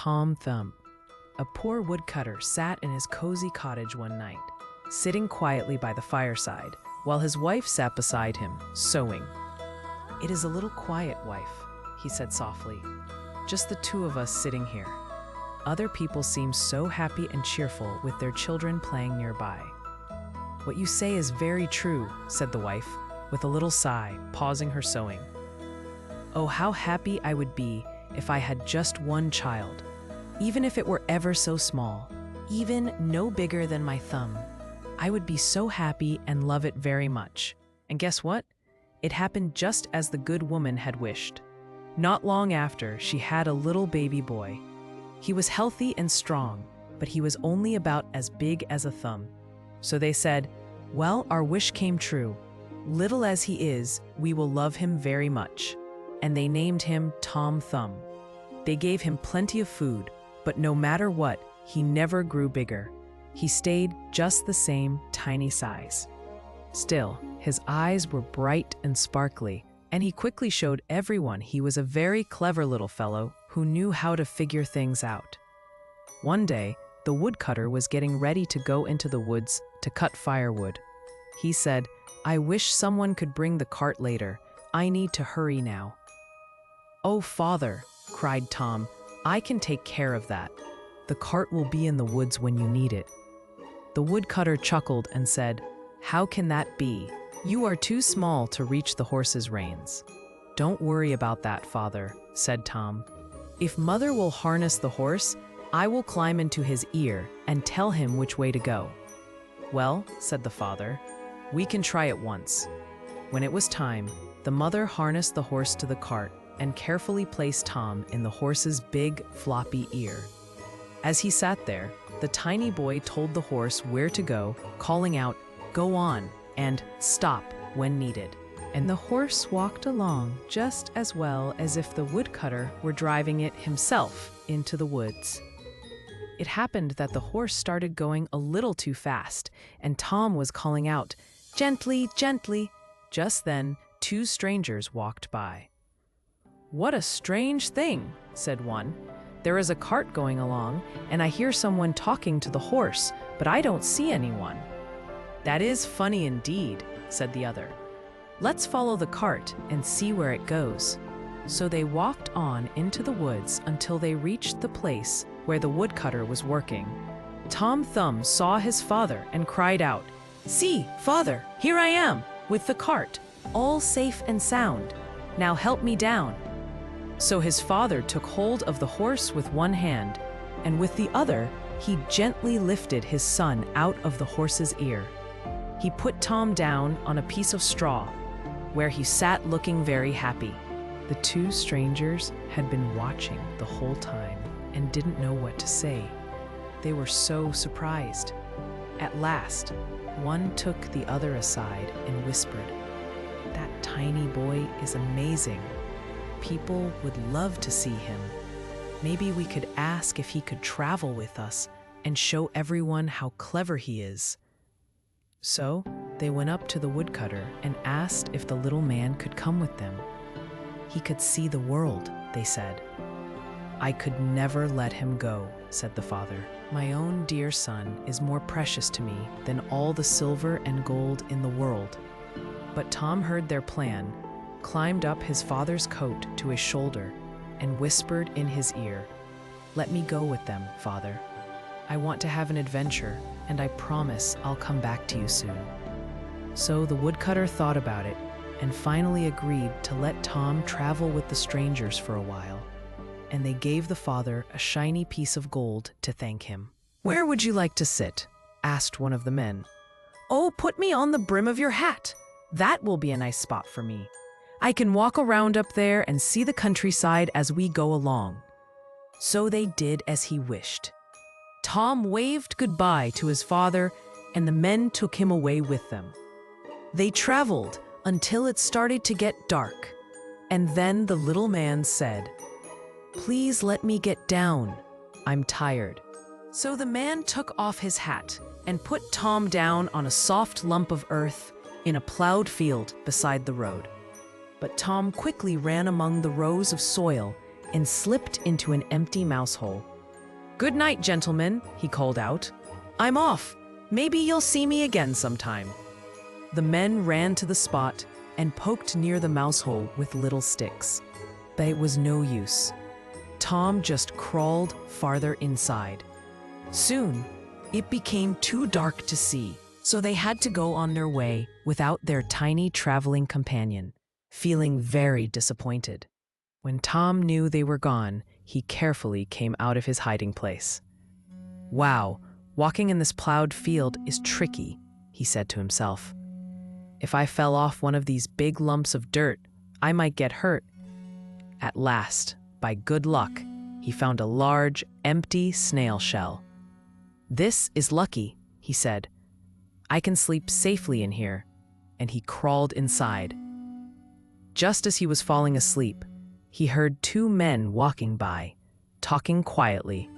Tom Thumb. A poor woodcutter sat in his cozy cottage one night, sitting quietly by the fireside, while his wife sat beside him, sewing. "It is a little quiet, wife," he said softly. "Just the two of us sitting here. Other people seem so happy and cheerful with their children playing nearby." "What you say is very true," said the wife, with a little sigh, pausing her sewing. "Oh, how happy I would be if I had just one child, even if it were ever so small, even no bigger than my thumb. I would be so happy and love it very much." And guess what? It happened just as the good woman had wished. Not long after, she had a little baby boy. He was healthy and strong, but he was only about as big as a thumb. So they said, "Well, our wish came true. Little as he is, we will love him very much." And they named him Tom Thumb. They gave him plenty of food, but no matter what, he never grew bigger. He stayed just the same tiny size. Still, his eyes were bright and sparkly, and he quickly showed everyone he was a very clever little fellow who knew how to figure things out. One day, the woodcutter was getting ready to go into the woods to cut firewood. He said, "I wish someone could bring the cart later. I need to hurry now." "Oh, father," cried Tom, "I can take care of that. The cart will be in the woods when you need it." The woodcutter chuckled and said, "How can that be? You are too small to reach the horse's reins." "Don't worry about that, father," said Tom. "If mother will harness the horse, I will climb into his ear and tell him which way to go." "Well," said the father, "we can try it once." When it was time, the mother harnessed the horse to the cart and carefully placed Tom in the horse's big, floppy ear. As he sat there, the tiny boy told the horse where to go, calling out, "Go on," and "Stop" when needed. And the horse walked along just as well as if the woodcutter were driving it himself into the woods. It happened that the horse started going a little too fast, and Tom was calling out, "Gently, gently." Just then, two strangers walked by. "What a strange thing," said one. "There is a cart going along, and I hear someone talking to the horse, but I don't see anyone." "That is funny indeed," said the other. "Let's follow the cart and see where it goes." So they walked on into the woods until they reached the place where the woodcutter was working. Tom Thumb saw his father and cried out, "See, father, here I am, with the cart, all safe and sound. Now help me down." So his father took hold of the horse with one hand, and with the other, he gently lifted his son out of the horse's ear. He put Tom down on a piece of straw, where he sat looking very happy. The two strangers had been watching the whole time and didn't know what to say. They were so surprised. At last, one took the other aside and whispered, "That tiny boy is amazing. People would love to see him. Maybe we could ask if he could travel with us and show everyone how clever he is." So they went up to the woodcutter and asked if the little man could come with them. "He could see the world," they said. "I could never let him go," said the father. "My own dear son is more precious to me than all the silver and gold in the world." But Tom heard their plan, climbed up his father's coat to his shoulder, and whispered in his ear, "Let me go with them, father. I want to have an adventure, and I promise I'll come back to you soon." So the woodcutter thought about it and finally agreed to let Tom travel with the strangers for a while, and they gave the father a shiny piece of gold to thank him. "Where would you like to sit?" asked one of the men. "Oh, put me on the brim of your hat. That will be a nice spot for me. I can walk around up there and see the countryside as we go along." So they did as he wished. Tom waved goodbye to his father, and the men took him away with them. They traveled until it started to get dark, and then the little man said, "Please let me get down. I'm tired." So the man took off his hat and put Tom down on a soft lump of earth in a plowed field beside the road. But Tom quickly ran among the rows of soil and slipped into an empty mouse hole. "Good night, gentlemen," he called out. "I'm off. Maybe you'll see me again sometime." The men ran to the spot and poked near the mouse hole with little sticks. But it was no use. Tom just crawled farther inside. Soon, it became too dark to see, so they had to go on their way without their tiny traveling companion, feeling very disappointed. When Tom knew they were gone, he carefully came out of his hiding place. "Wow, walking in this plowed field is tricky," he said to himself. "If I fell off one of these big lumps of dirt, I might get hurt." At last, by good luck, he found a large, empty snail shell. "This is lucky," he said. "I can sleep safely in here," and he crawled inside. Just as he was falling asleep, he heard two men walking by, talking quietly.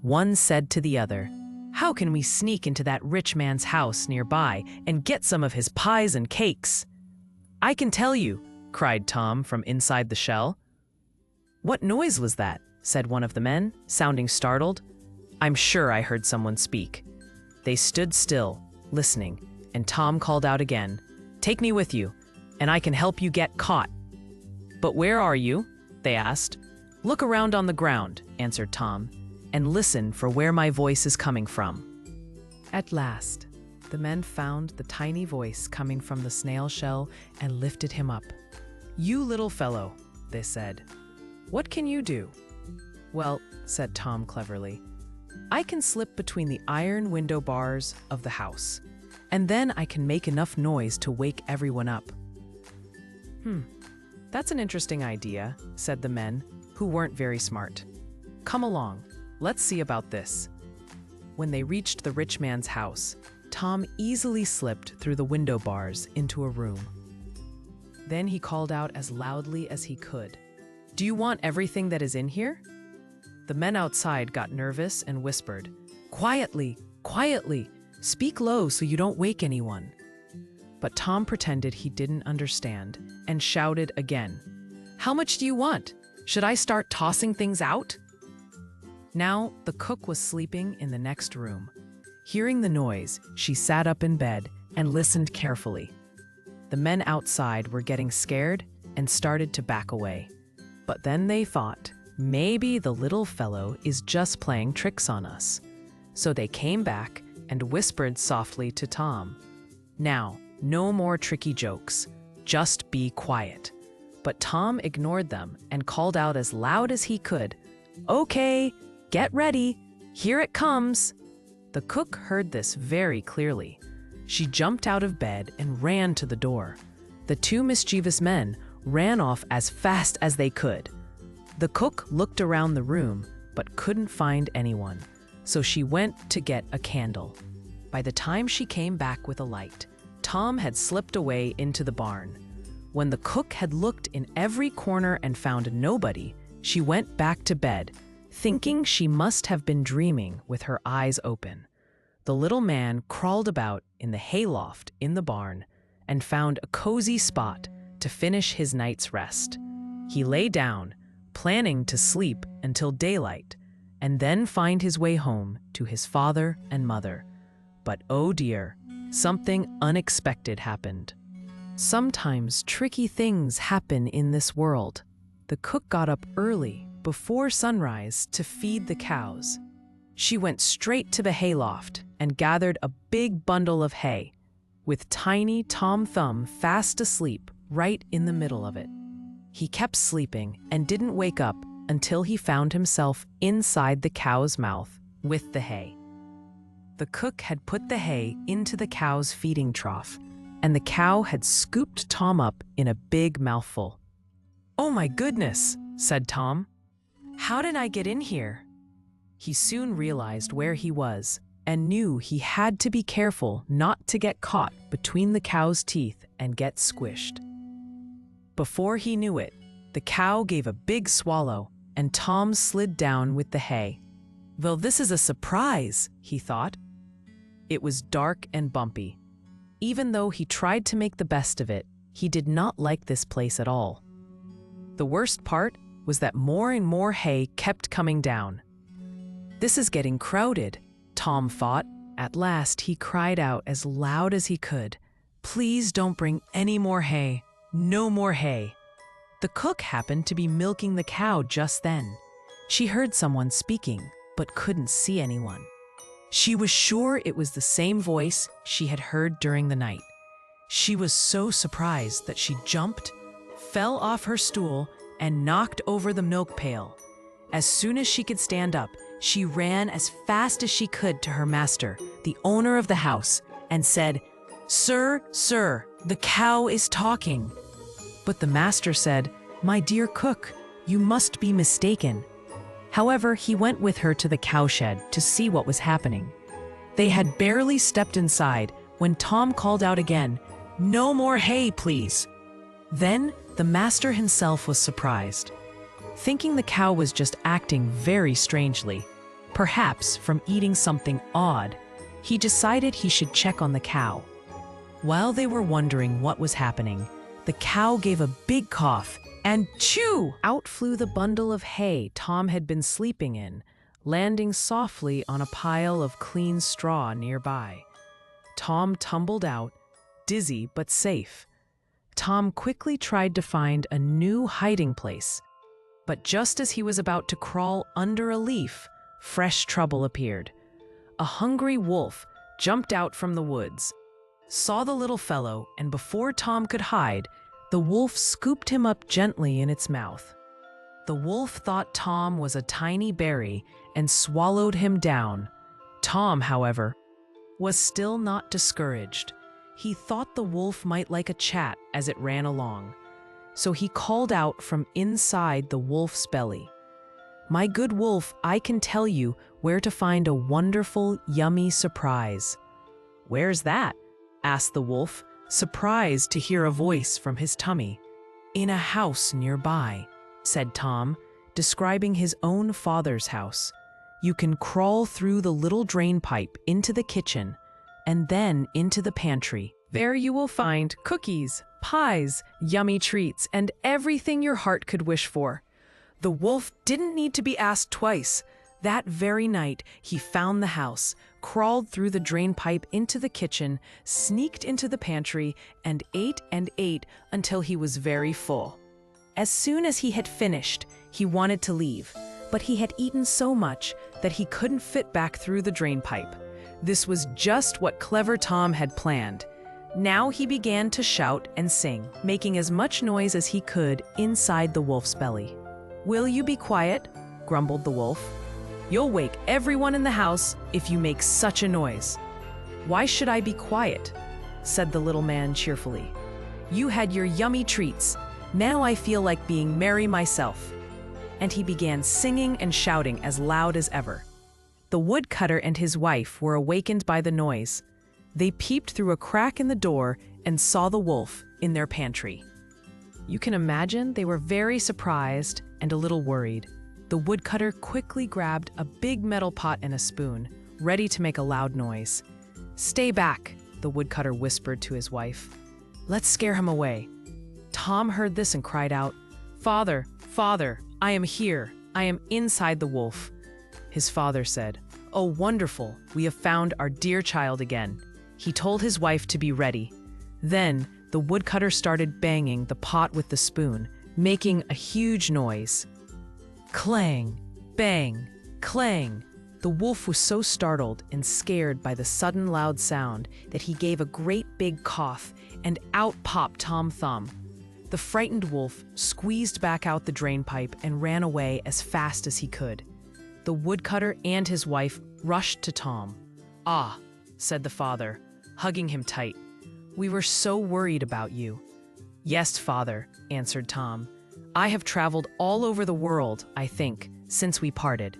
One said to the other, "How can we sneak into that rich man's house nearby and get some of his pies and cakes?" "I can tell you," cried Tom from inside the shell. "What noise was that?" said one of the men, sounding startled. "I'm sure I heard someone speak." They stood still, listening, and Tom called out again, "Take me with you, and I can help you get caught." "But where are you?" they asked. "Look around on the ground," answered Tom, "and listen for where my voice is coming from." At last, the men found the tiny voice coming from the snail shell and lifted him up. "You little fellow," they said, "what can you do?" "Well," said Tom cleverly, "I can slip between the iron window bars of the house, and then I can make enough noise to wake everyone up." That's an interesting idea," said the men, who weren't very smart. "Come along, let's see about this." When they reached the rich man's house, Tom easily slipped through the window bars into a room. Then he called out as loudly as he could, "Do you want everything that is in here?" The men outside got nervous and whispered, "Quietly, quietly, speak low so you don't wake anyone." But Tom pretended he didn't understand and shouted again, "How much do you want? Should I start tossing things out?" Now the cook was sleeping in the next room. Hearing the noise, she sat up in bed and listened carefully. The men outside were getting scared and started to back away. But then they thought, maybe the little fellow is just playing tricks on us. So they came back and whispered softly to Tom, "Now, no more tricky jokes. Just be quiet." But Tom ignored them and called out as loud as he could, "Okay, get ready. Here it comes." The cook heard this very clearly. She jumped out of bed and ran to the door. The two mischievous men ran off as fast as they could. The cook looked around the room but couldn't find anyone, so she went to get a candle. By the time she came back with a light, Tom had slipped away into the barn. When the cook had looked in every corner and found nobody, she went back to bed, thinking she must have been dreaming with her eyes open. The little man crawled about in the hayloft in the barn and found a cozy spot to finish his night's rest. He lay down, planning to sleep until daylight, and then find his way home to his father and mother. But oh dear, something unexpected happened. Sometimes tricky things happen in this world. The cook got up early, before sunrise, to feed the cows. She went straight to the hayloft and gathered a big bundle of hay, with tiny Tom Thumb fast asleep right in the middle of it. He kept sleeping and didn't wake up until he found himself inside the cow's mouth with the hay. The cook had put the hay into the cow's feeding trough, and the cow had scooped Tom up in a big mouthful. "Oh my goodness," said Tom. "How did I get in here?" He soon realized where he was and knew he had to be careful not to get caught between the cow's teeth and get squished. Before he knew it, the cow gave a big swallow and Tom slid down with the hay. "Well, this is a surprise," he thought. It was dark and bumpy. Even though he tried to make the best of it, he did not like this place at all. The worst part was that more and more hay kept coming down. "This is getting crowded," Tom thought. At last, he cried out as loud as he could, "Please don't bring any more hay. No more hay." The cook happened to be milking the cow just then. She heard someone speaking, but couldn't see anyone. She was sure it was the same voice she had heard during the night. She was so surprised that she jumped, fell off her stool, and knocked over the milk pail. As soon as she could stand up, she ran as fast as she could to her master, the owner of the house, and said, "Sir, sir, the cow is talking." But the master said, "My dear cook, you must be mistaken." However, he went with her to the cowshed to see what was happening. They had barely stepped inside when Tom called out again, "No more hay, please." Then the master himself was surprised. Thinking the cow was just acting very strangely, perhaps from eating something odd, he decided he should check on the cow. While they were wondering what was happening, the cow gave a big cough, and chew! Out flew the bundle of hay Tom had been sleeping in, landing softly on a pile of clean straw nearby. Tom tumbled out, dizzy but safe. Tom quickly tried to find a new hiding place, but just as he was about to crawl under a leaf, fresh trouble appeared. A hungry wolf jumped out from the woods, saw the little fellow, and before Tom could hide, the wolf scooped him up gently in its mouth. The wolf thought Tom was a tiny berry and swallowed him down. Tom, however, was still not discouraged. He thought the wolf might like a chat as it ran along, so he called out from inside the wolf's belly, "My good wolf, I can tell you where to find a wonderful, yummy surprise." "Where's that?" asked the wolf, surprised to hear a voice from his tummy. "In a house nearby," said Tom, describing his own father's house. "You can crawl through the little drain pipe into the kitchen and then into the pantry. There you will find cookies, pies, yummy treats, and everything your heart could wish for." The wolf didn't need to be asked twice. That very night, he found the house, crawled through the drain pipe into the kitchen, sneaked into the pantry, and ate until he was very full. As soon as he had finished, he wanted to leave, but he had eaten so much that he couldn't fit back through the drain pipe. This was just what clever Tom had planned. Now he began to shout and sing, making as much noise as he could inside the wolf's belly. "Will you be quiet?" grumbled the wolf. "You'll wake everyone in the house if you make such a noise." "Why should I be quiet?" said the little man cheerfully. "You had your yummy treats. Now I feel like being merry myself." And he began singing and shouting as loud as ever. The woodcutter and his wife were awakened by the noise. They peeped through a crack in the door and saw the wolf in their pantry. You can imagine they were very surprised and a little worried. The woodcutter quickly grabbed a big metal pot and a spoon, ready to make a loud noise. "Stay back," the woodcutter whispered to his wife. "Let's scare him away." Tom heard this and cried out, "Father, Father, I am here. I am inside the wolf." His father said, "Oh, wonderful, we have found our dear child again." He told his wife to be ready. Then the woodcutter started banging the pot with the spoon, making a huge noise. Clang, bang, clang. The wolf was so startled and scared by the sudden loud sound that he gave a great big cough, and out popped Tom Thumb. The frightened wolf squeezed back out the drain pipe and ran away as fast as he could. The woodcutter and his wife rushed to Tom. "Ah," said the father, hugging him tight. "We were so worried about you." "Yes, father," answered Tom. "I have traveled all over the world, I think, since we parted.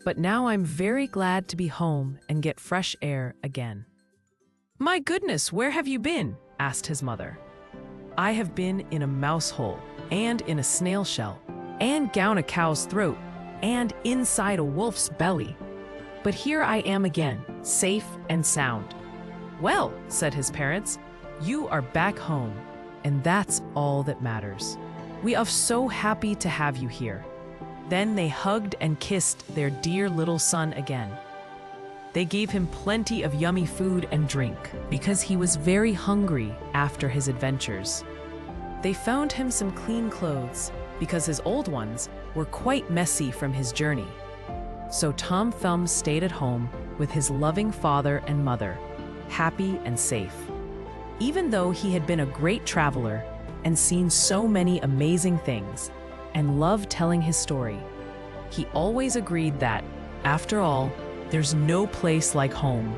But now I'm very glad to be home and get fresh air again." "My goodness, where have you been?" asked his mother. "I have been in a mouse hole, and in a snail shell, and down a cow's throat, and inside a wolf's belly. But here I am again, safe and sound." "Well," said his parents, "you are back home, and that's all that matters." "We are so happy to have you here." Then they hugged and kissed their dear little son again. They gave him plenty of yummy food and drink because he was very hungry after his adventures. They found him some clean clothes because his old ones were quite messy from his journey. So Tom Thumb stayed at home with his loving father and mother, happy and safe. Even though he had been a great traveler and seen so many amazing things and loved telling his story, he always agreed that, after all, there's no place like home